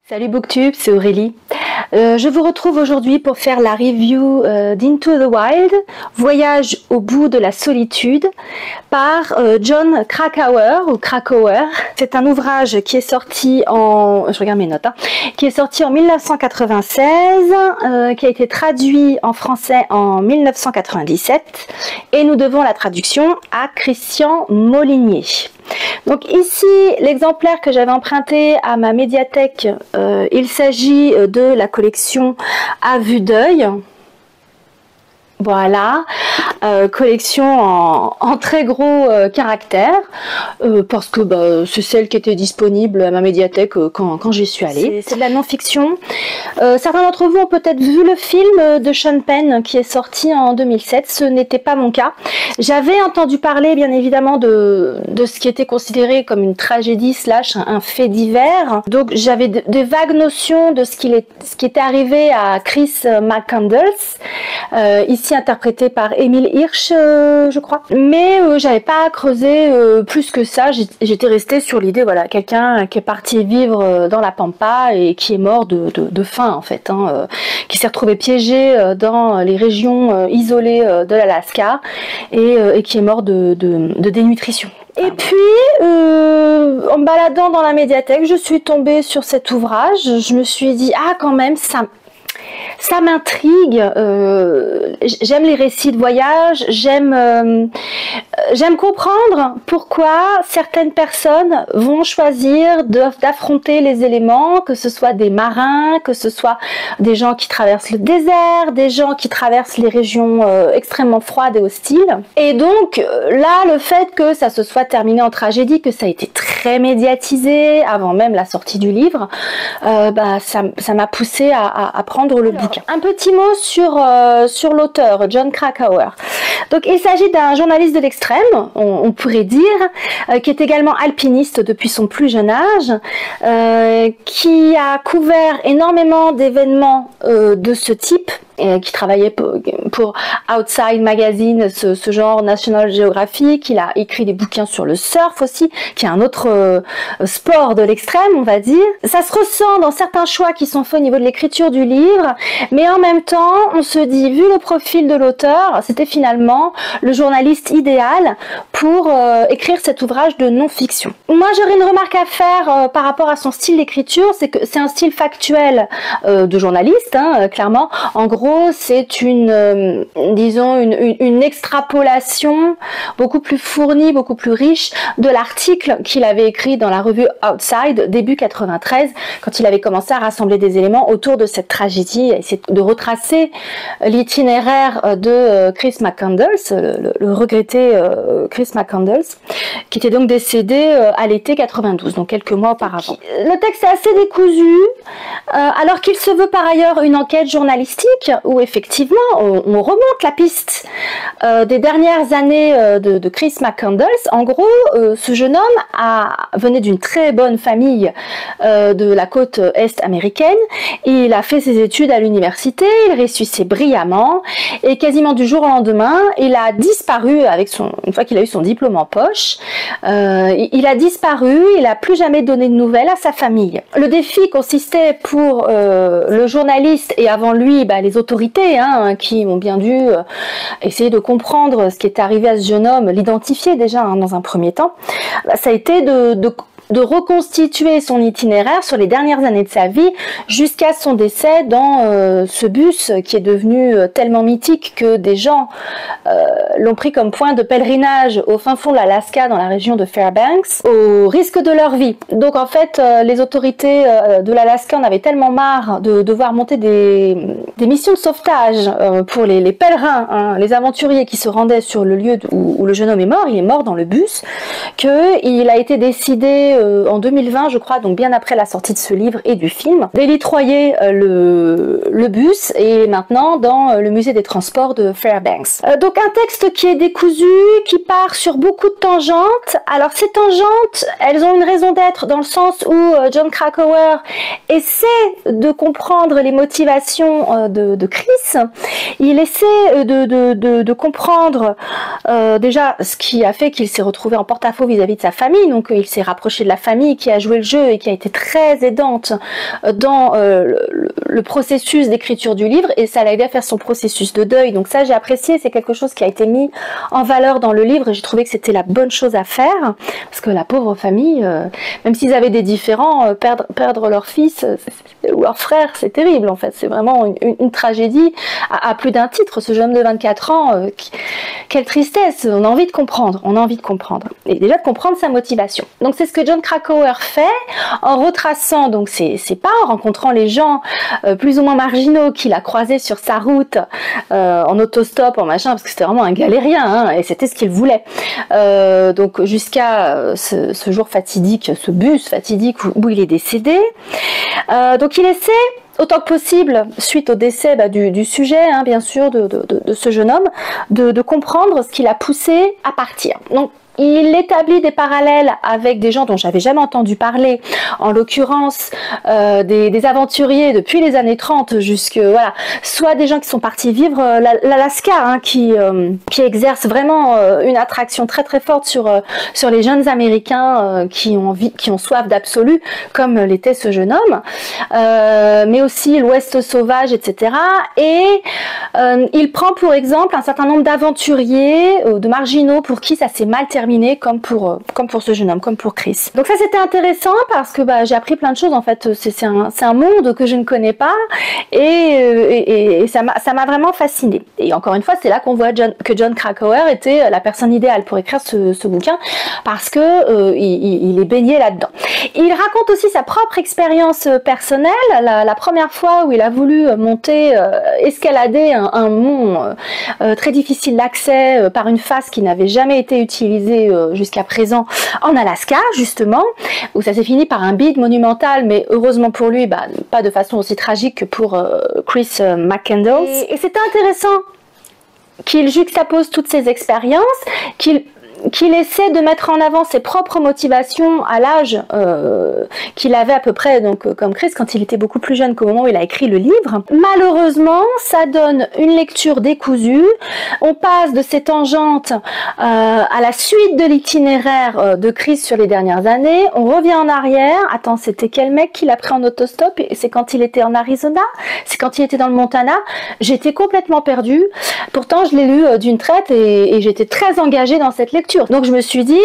Salut Booktube, c'est Aurélie. Je vous retrouve aujourd'hui pour faire la review d'Into the Wild, Voyage au bout de la solitude, par Jon Krakauer ou Krakauer. C'est un ouvrage qui est sorti en, je regarde mes notes, qui est sorti en 1996, qui a été traduit en français en 1997, et nous devons la traduction à Christian Molinier. Donc ici, l'exemplaire que j'avais emprunté à ma médiathèque, il s'agit de la collection À vue d'œil. Voilà, collection en très gros caractères, parce que c'est celle qui était disponible à ma médiathèque quand j'y suis allée. C'est de la non-fiction. Certains d'entre vous ont peut-être vu le film de Sean Penn qui est sorti en 2007, ce n'était pas mon cas. J'avais entendu parler bien évidemment de ce qui était considéré comme une tragédie slash un fait divers, donc j'avais des vagues notions de ce qui était arrivé à Chris McCandless, ici interprété par Émile Hirsch, je crois. Mais j'avais pas creusé plus que ça. J'étais restée sur l'idée, voilà, quelqu'un qui est parti vivre dans la pampa et qui est mort de faim en fait, qui s'est retrouvé piégé dans les régions isolées de l'Alaska et qui est mort de dénutrition. Et puis, en me baladant dans la médiathèque, je suis tombée sur cet ouvrage. Je me suis dit, ah quand même, ça m'intrigue, j'aime les récits de voyage, j'aime comprendre pourquoi certaines personnes vont choisir d'affronter les éléments, que ce soit des marins, que ce soit des gens qui traversent le désert, des gens qui traversent les régions extrêmement froides et hostiles. Et donc là, le fait que ça se soit terminé en tragédie, que ça a été très médiatisé avant même la sortie du livre, ça m'a poussé à prendre le bouquin. Un petit mot sur l'auteur, Jon Krakauer. Donc il s'agit d'un journaliste de l'extrême, on pourrait dire, qui est également alpiniste depuis son plus jeune âge, qui a couvert énormément d'événements de ce type, qui travaillait pour Outside Magazine, ce genre National Geographic. Il a écrit des bouquins sur le surf aussi, qui est un autre sport de l'extrême, on va dire. Ça se ressent dans certains choix qui sont faits au niveau de l'écriture du livre, mais en même temps, on se dit, vu le profil de l'auteur, c'était finalement le journaliste idéal pour écrire cet ouvrage de non-fiction. Moi, j'aurais une remarque à faire par rapport à son style d'écriture, c'est que c'est un style factuel de journaliste, clairement. En gros, c'est une extrapolation beaucoup plus fournie, beaucoup plus riche de l'article qu'il avait écrit dans la revue Outside début 93, quand il avait commencé à rassembler des éléments autour de cette tragédie, et essayer de retracer l'itinéraire de Chris McCandless, le regretté Chris McCandless, qui était donc décédé à l'été 92, donc quelques mois auparavant. Le texte est assez décousu, alors qu'il se veut par ailleurs une enquête journalistique, où effectivement on remonte la piste des dernières années de Chris McCandless. En gros, ce jeune homme venait d'une très bonne famille de la côte est américaine. Il a fait ses études à l'université, il réussissait brillamment, et quasiment du jour au lendemain, il a disparu une fois qu'il a eu son diplôme en poche. Il a disparu, il n'a plus jamais donné de nouvelles à sa famille. Le défi consistait pour le journaliste et avant lui les autorités qui ont bien dû essayer de comprendre ce qui était arrivé à ce jeune homme, l'identifier déjà dans un premier temps. Ça a été de reconstituer son itinéraire sur les dernières années de sa vie jusqu'à son décès dans ce bus qui est devenu tellement mythique que des gens l'ont pris comme point de pèlerinage au fin fond de l'Alaska, dans la région de Fairbanks, au risque de leur vie. Donc en fait, les autorités de l'Alaska en avaient tellement marre de devoir monter des missions de sauvetage pour les pèlerins, les aventuriers qui se rendaient sur le lieu où le jeune homme est mort. Il est mort dans le bus, qu'il a été décidé en 2020, je crois, donc bien après la sortie de ce livre et du film, d'élitreiller le bus, et maintenant dans le musée des transports de Fairbanks. Donc un texte qui est décousu, qui part sur beaucoup de tangentes. Alors ces tangentes, elles ont une raison d'être dans le sens où Jon Krakauer essaie de comprendre les motivations de Chris. Il essaie de comprendre déjà ce qui a fait qu'il s'est retrouvé en porte-à-faux vis-à-vis de sa famille, donc il s'est rapproché de la famille qui a joué le jeu et qui a été très aidante dans le processus d'écriture du livre, et ça l'a aidé à faire son processus de deuil. Donc ça, j'ai apprécié, c'est quelque chose qui a été mis en valeur dans le livre et j'ai trouvé que c'était la bonne chose à faire, parce que la pauvre famille, même s'ils avaient des différends, perdre leur fils ou leur frère, c'est terrible en fait, c'est vraiment une tragédie à plus d'un titre. Ce jeune homme de 24 ans, quelle tristesse, on a envie de comprendre, et déjà de comprendre sa motivation. Donc c'est ce que Jon Krakauer fait en retraçant donc ses pas, en rencontrant les gens plus ou moins marginaux qu'il a croisés sur sa route, en autostop, en machin, parce que c'était vraiment un galérien, hein, et c'était ce qu'il voulait. Donc jusqu'à ce jour fatidique, ce bus fatidique où il est décédé. Donc il essaie autant que possible, suite au décès du sujet, hein, bien sûr, de ce jeune homme, de comprendre ce qui l'a poussé à partir. Donc, il établit des parallèles avec des gens dont j'avais jamais entendu parler, en l'occurrence des aventuriers depuis les années 30 jusque, voilà, soit des gens qui sont partis vivre l'Alaska, hein, qui exercent vraiment une attraction très très forte sur les jeunes Américains qui ont soif d'absolu, comme l'était ce jeune homme, mais aussi l'Ouest sauvage, etc. Et il prend pour exemple un certain nombre d'aventuriers, de marginaux pour qui ça s'est mal terminé, comme pour ce jeune homme, comme pour Chris. Donc ça c'était intéressant parce que j'ai appris plein de choses en fait. C'est un monde que je ne connais pas et ça m'a vraiment fascinée. Et encore une fois, c'est là qu'on voit que Jon Krakauer était la personne idéale pour écrire ce bouquin, parce que il est baigné là-dedans. Il raconte aussi sa propre expérience personnelle, la première fois où il a voulu escalader un mont très difficile d'accès par une face qui n'avait jamais été utilisée jusqu'à présent en Alaska, justement, où ça s'est fini par un bid monumental, mais heureusement pour lui, pas de façon aussi tragique que pour Chris McCandless. Et c'était intéressant qu'il juxtapose toutes ces expériences, qu'il essaie de mettre en avant ses propres motivations à l'âge qu'il avait à peu près, donc comme Chris, quand il était beaucoup plus jeune qu'au moment où il a écrit le livre. Malheureusement, ça donne une lecture décousue. On passe de ces tangentes à la suite de l'itinéraire de Chris sur les dernières années. On revient en arrière. Attends, c'était quel mec qui l'a pris en autostop? Et c'est quand il était en Arizona? C'est quand il était dans le Montana? J'étais complètement perdue. Pourtant, je l'ai lu d'une traite et j'étais très engagée dans cette lecture. Donc je me suis dit,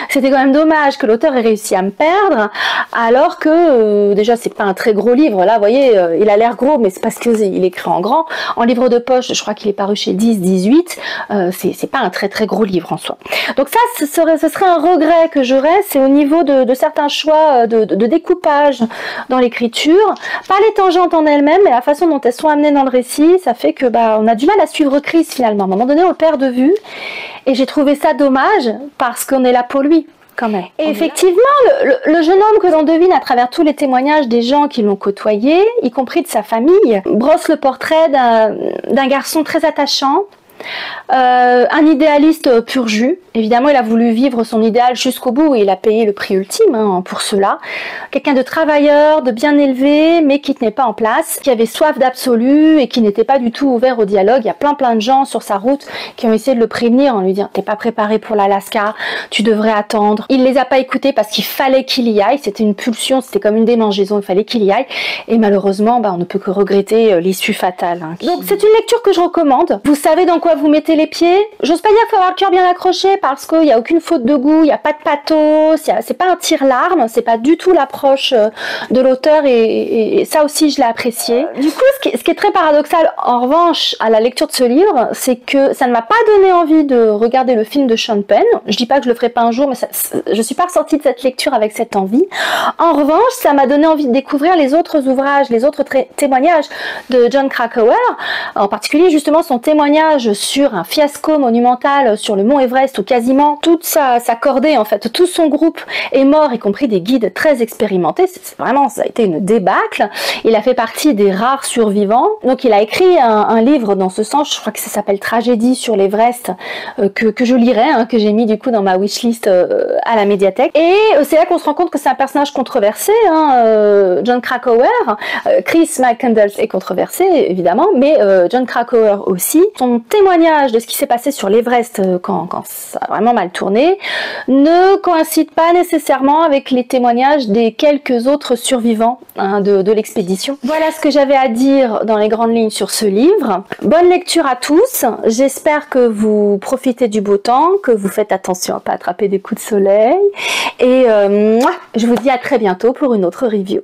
c'était quand même dommage que l'auteur ait réussi à me perdre, alors que déjà c'est pas un très gros livre. Là, vous voyez, il a l'air gros, mais c'est parce qu'il écrit en grand. En livre de poche, je crois qu'il est paru chez 10-18. C'est pas un très très gros livre en soi. Donc ça, ce serait un regret que j'aurais, c'est au niveau de certains choix de découpage dans l'écriture. Pas les tangentes en elles-mêmes, mais la façon dont elles sont amenées dans le récit, ça fait que on a du mal à suivre Chris finalement. À un moment donné, on le perd de vue. Et j'ai trouvé ça dommage parce qu'on est là pour lui. Quand même. Et effectivement, le jeune homme que l'on devine à travers tous les témoignages des gens qui l'ont côtoyé, y compris de sa famille, brosse le portrait d'un garçon très attachant, un idéaliste pur jus. Évidemment, il a voulu vivre son idéal jusqu'au bout et il a payé le prix ultime pour cela. Quelqu'un de travailleur, de bien élevé, mais qui tenait pas en place, qui avait soif d'absolu et qui n'était pas du tout ouvert au dialogue. Il y a plein de gens sur sa route qui ont essayé de le prévenir en lui disant « T'es pas préparé pour l'Alaska, tu devrais attendre ». Il les a pas écoutés parce qu'il fallait qu'il y aille. C'était une pulsion, c'était comme une démangeaison, il fallait qu'il y aille. Et malheureusement, on ne peut que regretter l'issue fatale. Donc c'est une lecture que je recommande. Vous savez dans quoi vous mettez les pieds. J'ose pas dire qu'il faut avoir le cœur bien accroché parce qu'il n'y a aucune faute de goût, il n'y a pas de pathos, c'est pas un tire-larme, c'est pas du tout l'approche de l'auteur et ça aussi je l'ai apprécié. Du coup, ce qui est très paradoxal en revanche à la lecture de ce livre, c'est que ça ne m'a pas donné envie de regarder le film de Sean Penn. Je dis pas que je le ferai pas un jour, mais je suis pas ressortie de cette lecture avec cette envie. En revanche, ça m'a donné envie de découvrir les autres ouvrages, les autres témoignages de Jon Krakauer, en particulier justement son témoignage sur un fiasco monumental sur le mont Everest où quasiment toute sa cordée, en fait, tout son groupe est mort, y compris des guides très expérimentés. Vraiment, ça a été une débâcle. Il a fait partie des rares survivants. Donc il a écrit un livre dans ce sens, je crois que ça s'appelle Tragédie sur l'Everest, que je lirai, que j'ai mis du coup dans ma wishlist à la médiathèque. Et c'est là qu'on se rend compte que c'est un personnage controversé, Jon Krakauer. Chris McCandless est controversé, évidemment, mais Jon Krakauer aussi. Son témoignage de ce qui s'est passé sur l'Everest quand a vraiment mal tourné, ne coïncide pas nécessairement avec les témoignages des quelques autres survivants de l'expédition. Voilà ce que j'avais à dire dans les grandes lignes sur ce livre. Bonne lecture à tous, j'espère que vous profitez du beau temps, que vous faites attention à ne pas attraper des coups de soleil, et je vous dis à très bientôt pour une autre review.